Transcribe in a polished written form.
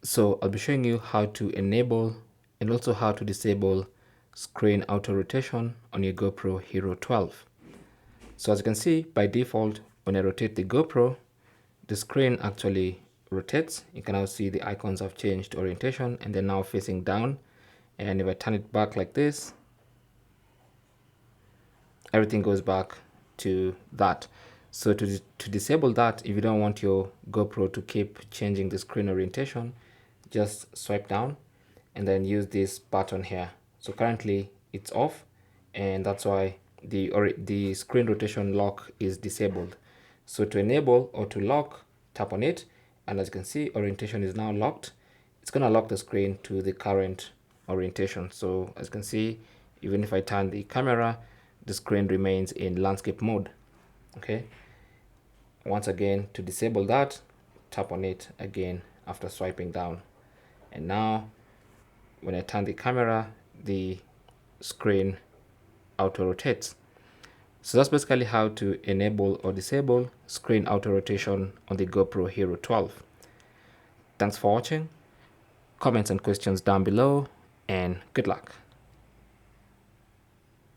So I'll be showing you how to enable and also how to disable screen auto rotation on your GoPro Hero 12. So as you can see, by default, when I rotate the GoPro, the screen actually rotates. You can now see the icons have changed orientation and they're now facing down. And if I turn it back like this, everything goes back to that. So to disable that, if you don't want your GoPro to keep changing the screen orientation, just swipe down and then use this button here. So currently it's off, and that's why the screen rotation lock is disabled. So to enable or to lock, tap on it, and as you can see, orientation is now locked. It's going to lock the screen to the current orientation. So as you can see, even if I turn the camera, the screen remains in landscape mode. Okay, once again, to disable that, tap on it again after swiping down, and now when I turn the camera, the screen auto rotates. So that's basically how to enable or disable screen auto rotation on the GoPro Hero 12. Thanks for watching. Comments and questions down below, and good luck.